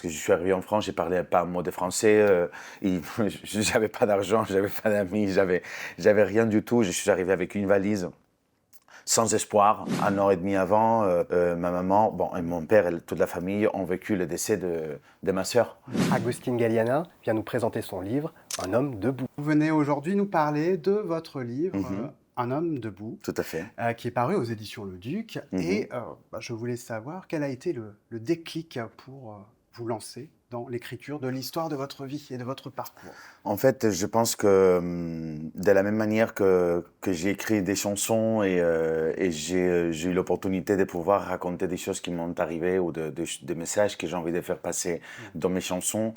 que je suis arrivé en France, je parlais pas un mot de français, j'avais pas d'argent, j'avais pas d'amis, j'avais rien du tout. Je suis arrivé avec une valise, sans espoir. 1 an et demi avant, ma maman, bon, et mon père et toute la famille ont vécu le décès de ma sœur. Agustín Galiana vient nous présenter son livre « Un homme debout ». Vous venez aujourd'hui nous parler de votre livre Mhm. Un homme debout, Tout à fait. qui est paru aux éditions Le Duc. Et je voulais savoir quel a été le déclic pour vous lancer dans l'écriture de l'histoire de votre vie et de votre parcours. En fait, je pense que de la même manière que j'ai écrit des chansons et j'ai eu l'opportunité de pouvoir raconter des choses qui m'ont arrivé ou des messages que j'ai envie de faire passer dans mes chansons,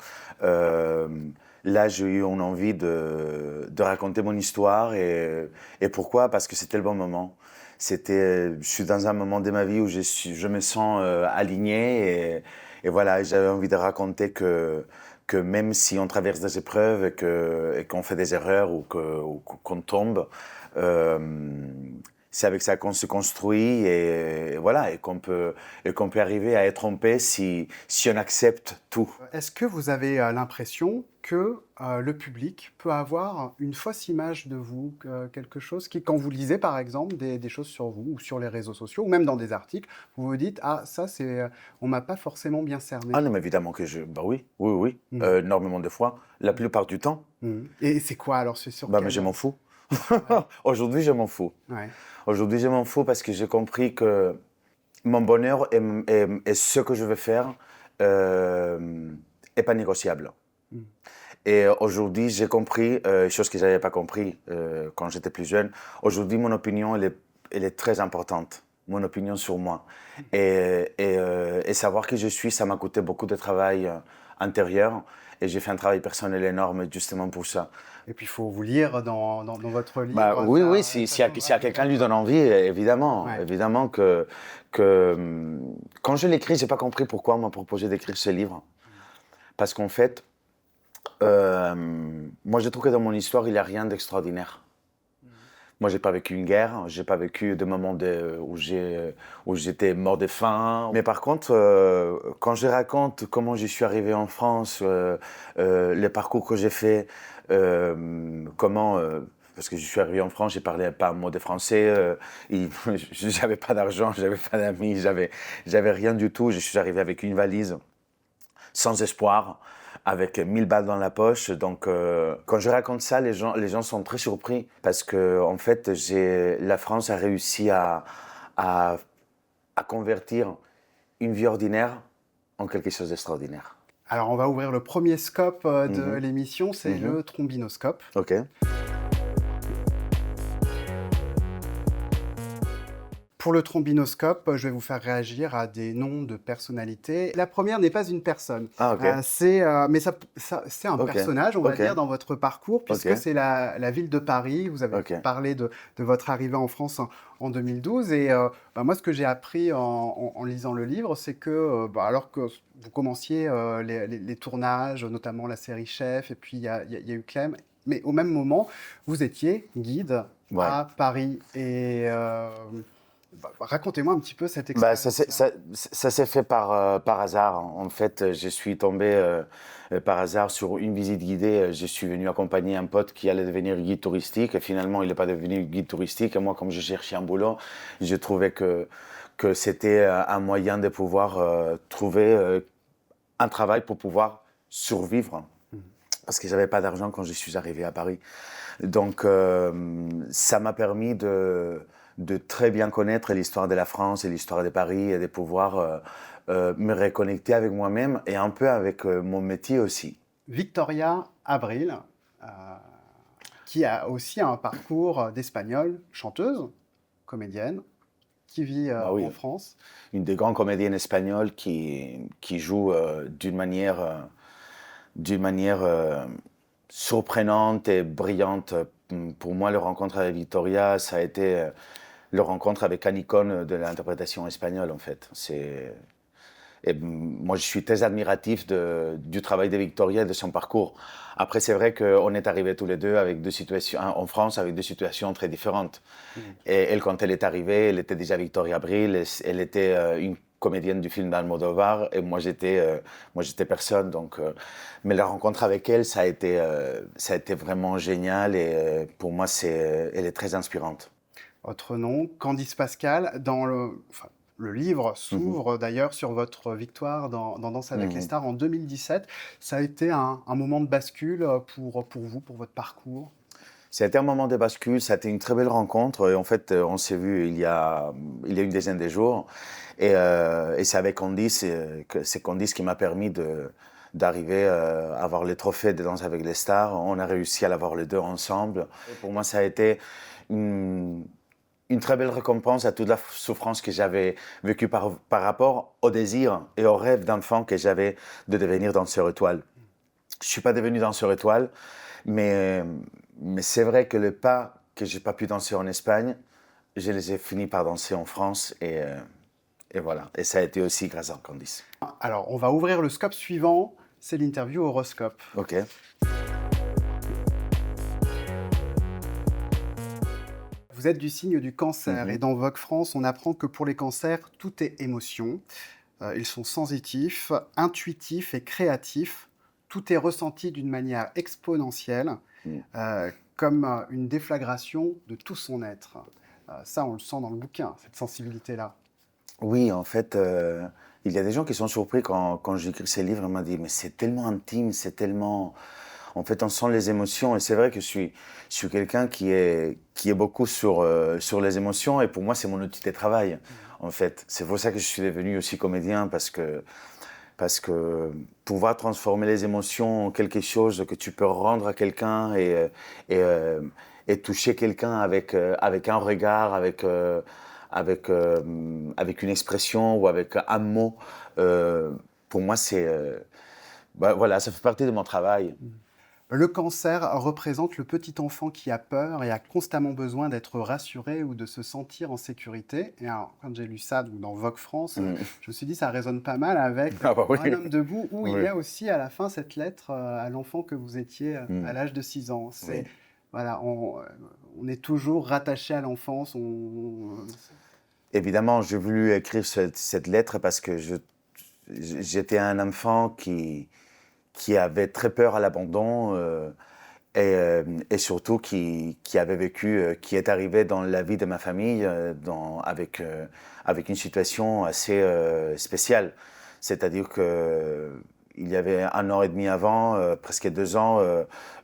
là, j'ai eu une envie de raconter mon histoire. Et pourquoi? Parce que c'était le bon moment. Je suis dans un moment de ma vie où je me sens aligné et voilà, j'avais envie de raconter que même si on traverse des épreuves et qu'on fait des erreurs ou qu'on tombe, c'est avec ça qu'on se construit et voilà, et qu'on peut arriver à être en paix si on accepte tout. Est-ce que vous avez l'impression que le public peut avoir une fausse image de vous, quelque chose qui, quand vous lisez par exemple des choses sur vous ou sur les réseaux sociaux ou même dans des articles, vous vous dites ah ça on m'a pas forcément bien cerné. Ah non, mais évidemment que bah oui, énormément de fois, la plupart du temps. Et c'est quoi alors, c'est sur Bah quel... mais je m'en fous. Aujourd'hui, je m'en fous. Ouais. Aujourd'hui, je m'en fous parce que j'ai compris que mon bonheur et ce que je veux faire est pas négociable. Et aujourd'hui, j'ai compris, chose que je n'avais pas compris quand j'étais plus jeune. Aujourd'hui, mon opinion, elle est très importante. Mon opinion sur moi. Et savoir qui je suis, ça m'a coûté beaucoup de travail intérieur. Et j'ai fait un travail personnel énorme justement pour ça. Et puis, il faut vous lire dans votre livre. Bah, oui, si quelqu'un lui donne envie, évidemment. Ouais. Évidemment que quand je l'écris, je n'ai pas compris pourquoi on m'a proposé d'écrire ce livre. Parce qu'en fait, moi, je trouve que dans mon histoire, il n'y a rien d'extraordinaire. Moi, j'ai pas vécu une guerre, j'ai pas vécu de moments où j'étais mort de faim. Mais par contre, quand je raconte comment je suis arrivé en France, le parcours que j'ai fait, parce que je suis arrivé en France, je parlais pas un mot de français, j'avais pas d'argent, j'avais pas d'amis, j'avais rien du tout. Je suis arrivé avec une valise, sans espoir, avec 1000 balles dans la poche. Donc, quand je raconte ça, les gens sont très surpris parce que, en fait, la France a réussi à convertir une vie ordinaire en quelque chose d'extraordinaire. Alors, on va ouvrir le premier scope de l'émission, c'est le trombinoscope. Ok. Pour le trombinoscope, je vais vous faire réagir à des noms de personnalités. La première n'est pas une personne. Ah, ok. Mais c'est un personnage, on va dire, dans votre parcours, puisque c'est la ville de Paris. Vous avez parlé de votre arrivée en France en 2012. Et moi, ce que j'ai appris en lisant le livre, c'est que, alors que vous commenciez les tournages, notamment la série Chef, et puis il y a eu Clem, mais au même moment, vous étiez guide à Paris. Et... racontez-moi un petit peu cette expérience. Ça s'est fait par hasard. En fait, je suis tombé par hasard sur une visite guidée. Je suis venu accompagner un pote qui allait devenir guide touristique. Et finalement, il n'est pas devenu guide touristique. Et moi, comme je cherchais un boulot, je trouvais que c'était un moyen de pouvoir trouver un travail pour pouvoir survivre. Parce que je n'avais pas d'argent quand je suis arrivé à Paris. Donc, ça m'a permis de très bien connaître l'histoire de la France et l'histoire de Paris et de pouvoir me reconnecter avec moi-même et un peu avec mon métier aussi. Victoria Abril, qui a aussi un parcours d'espagnole, chanteuse, comédienne, qui vit en France. Une des grandes comédiennes espagnoles qui joue d'une manière surprenante et brillante. Pour moi, la rencontre avec Victoria, ça a été la rencontre avec un icône de l'interprétation espagnole, en fait. Et moi, je suis très admiratif du travail de Victoria et de son parcours. Après, c'est vrai qu'on est arrivés tous les deux avec deux situations, en France, avec deux situations très différentes. Et elle, quand elle est arrivée, elle était déjà Victoria Abril. Elle était comédienne du film d'Almodovar et moi j'étais personne. Donc, mais la rencontre avec elle, ça a été vraiment génial et pour moi, elle est très inspirante. Votre nom, Candice Pascal, le livre s'ouvre d'ailleurs sur votre victoire dans Danse avec les stars en 2017. Ça a été un moment de bascule pour vous, pour votre parcours? Ça a été un moment de bascule, ça a été une très belle rencontre. Et en fait, on s'est vu il y a une dizaine de jours. Et c'est avec Candice, c'est Candice qui m'a permis d'arriver à avoir le trophée de Danse avec les stars. On a réussi à l'avoir les deux ensemble. Et pour moi, ça a été une très belle récompense à toute la souffrance que j'avais vécue par rapport au désir et au rêve d'enfant que j'avais de devenir danseur étoile. Je ne suis pas devenu danseur étoile, mais c'est vrai que le pas que je n'ai pas pu danser en Espagne, je les ai fini par danser en France et voilà. Et ça a été aussi grâce à Candice. Alors, on va ouvrir le scope suivant, c'est l'interview horoscope. Ok. Vous êtes du signe du Cancer et dans Vogue France, on apprend que pour les cancers, tout est émotion. Ils sont sensitifs, intuitifs et créatifs. Tout est ressenti d'une manière exponentielle, comme une déflagration de tout son être. Ça, on le sent dans le bouquin, cette sensibilité-là. Oui, en fait, il y a des gens qui sont surpris quand j'écris ces livres. Ils m'ont dit, mais c'est tellement intime, c'est tellement... En fait, on sent les émotions et c'est vrai que je suis quelqu'un qui est beaucoup sur les émotions et pour moi, c'est mon outil de travail, en fait. C'est pour ça que je suis devenu aussi comédien parce que pouvoir transformer les émotions en quelque chose que tu peux rendre à quelqu'un et toucher quelqu'un avec un regard, avec une expression ou avec un mot, pour moi, voilà, ça fait partie de mon travail. Le cancer représente le petit enfant qui a peur et a constamment besoin d'être rassuré ou de se sentir en sécurité. Et alors, quand j'ai lu ça dans Vogue France, je me suis dit ça résonne pas mal avec Un homme debout, où il y a aussi à la fin cette lettre à l'enfant que vous étiez à l'âge de 6 ans. Voilà, on est toujours rattaché à l'enfance. Évidemment, j'ai voulu écrire cette lettre parce que j'étais un enfant qui avait très peur à l'abandon et surtout qui avait vécu, qui est arrivé dans la vie de ma famille avec une situation assez spéciale. C'est-à-dire qu'il y avait 1 an et demi avant, presque 2 ans,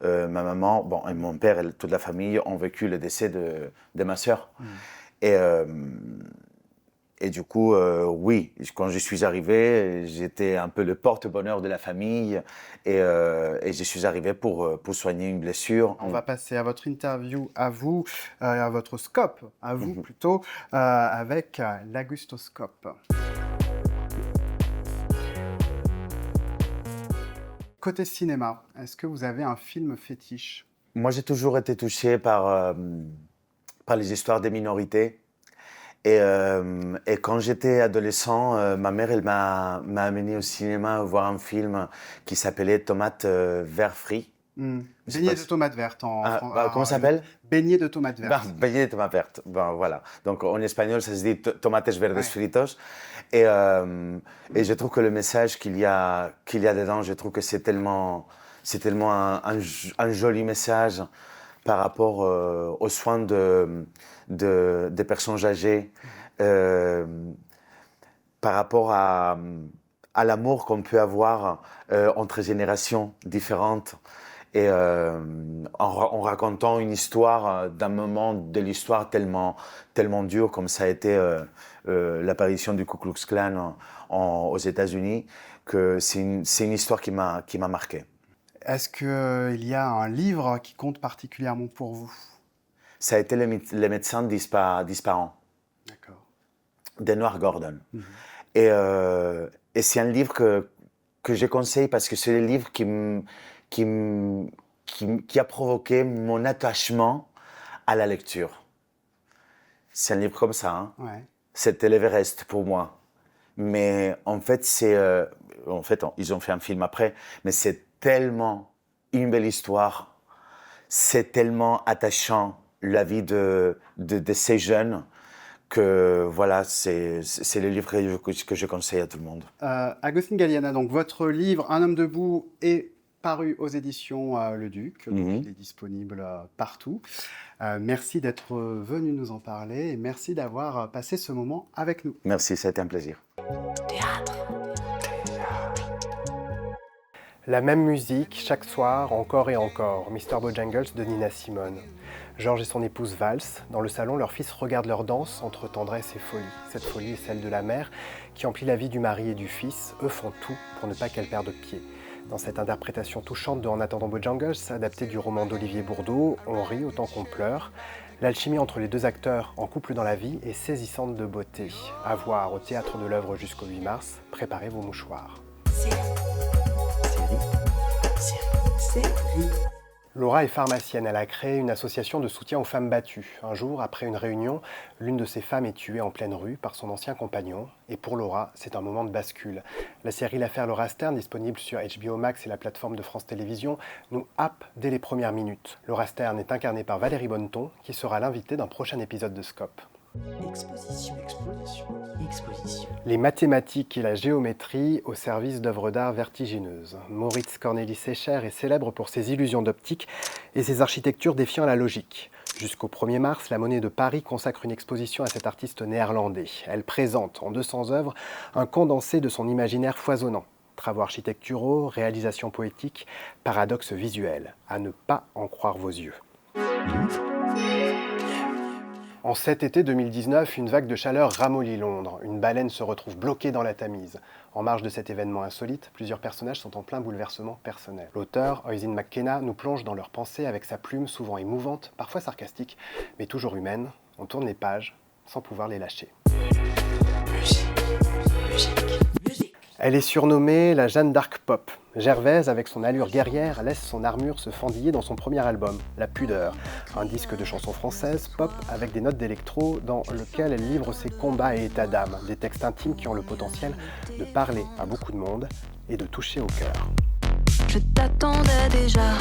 ma maman, et mon père et toute la famille ont vécu le décès de ma sœur. Et du coup, oui, quand je suis arrivé, j'étais un peu le porte-bonheur de la famille et je suis arrivé pour soigner une blessure. On va passer à votre interview, à vous, à votre scope, à vous plutôt, avec l'Agustoscope. Côté cinéma, est-ce que vous avez un film fétiche? Moi, j'ai toujours été touché par les histoires des minorités. Et quand j'étais adolescent, ma mère, elle m'a amené au cinéma voir un film qui s'appelait Tomates vertes frites. Beignet de tomates vertes comment ça s'appelle? Beignet de tomates vertes. Beignet de tomates vertes. Voilà. Donc en espagnol, ça se dit tomates verdes fritos. Et je trouve que le message qu'il y a dedans, je trouve que c'est tellement un joli message par rapport aux soins des personnes âgées, par rapport à l'amour qu'on peut avoir entre générations différentes et en racontant une histoire d'un moment de l'histoire tellement dur comme ça a été l'apparition du Ku Klux Klan aux États-Unis, que c'est une histoire qui m'a marqué. Est-ce qu'il y a un livre qui compte particulièrement pour vous? Ça a été Les médecins disparants. D'accord. d'Edward Gordon. Et c'est un livre que je conseille parce que c'est le livre qui a provoqué mon attachement à la lecture. C'est un livre comme ça. Hein. Ouais. C'était l'Everest pour moi. Mais en fait, ils ont fait un film après, mais c'est tellement une belle histoire. C'est tellement attachant, la vie de ces jeunes, que voilà, c'est le livre que je conseille à tout le monde. Agustín Galeana, donc votre livre Un homme debout est paru aux éditions Le Duc, donc il est disponible partout. Merci d'être venu nous en parler et merci d'avoir passé ce moment avec nous. Merci, ça a été un plaisir. Théâtre. La même musique, chaque soir, encore et encore. Mr. Bojangles de Nina Simone. Georges et son épouse valsent. Dans le salon, leur fils regarde leur danse entre tendresse et folie. Cette folie est celle de la mère qui emplit la vie du mari et du fils. Eux font tout pour ne pas qu'elle perde pied. Dans cette interprétation touchante de En attendant Bojangles, adaptée du roman d'Olivier Bourdeau, on rit autant qu'on pleure. L'alchimie entre les deux acteurs en couple dans la vie est saisissante de beauté. À voir au Théâtre de l'Œuvre jusqu'au 8 mars. Préparez vos mouchoirs. Laura est pharmacienne. Elle a créé une association de soutien aux femmes battues. Un jour, après une réunion, l'une de ces femmes est tuée en pleine rue par son ancien compagnon. Et pour Laura, c'est un moment de bascule. La série L'affaire Laura Stern, disponible sur HBO Max et la plateforme de France Télévisions, nous happe dès les premières minutes. Laura Stern est incarnée par Valérie Bonneton, qui sera l'invitée d'un prochain épisode de Scope. Exposition. Les mathématiques et la géométrie au service d'œuvres d'art vertigineuses. Maurits Cornelis Escher est célèbre pour ses illusions d'optique et ses architectures défiant la logique. Jusqu'au 1er mars, la Monnaie de Paris consacre une exposition à cet artiste néerlandais. Elle présente, en 200 œuvres, un condensé de son imaginaire foisonnant. Travaux architecturaux, réalisations poétiques, paradoxes visuels. À ne pas en croire vos yeux. En cet été 2019, une vague de chaleur ramollit Londres. Une baleine se retrouve bloquée dans la Tamise. En marge de cet événement insolite, plusieurs personnages sont en plein bouleversement personnel. L'auteur, Oisin McKenna, nous plonge dans leurs pensées avec sa plume souvent émouvante, parfois sarcastique, mais toujours humaine. On tourne les pages sans pouvoir les lâcher. Elle est surnommée la Jeanne d'Arc pop. Gervaise, avec son allure guerrière, laisse son armure se fendiller dans son premier album, La Pudeur, un disque de chansons françaises pop avec des notes d'électro dans lequel elle livre ses combats et états d'âme, des textes intimes qui ont le potentiel de parler à beaucoup de monde et de toucher au cœur. Je t'attendais déjà.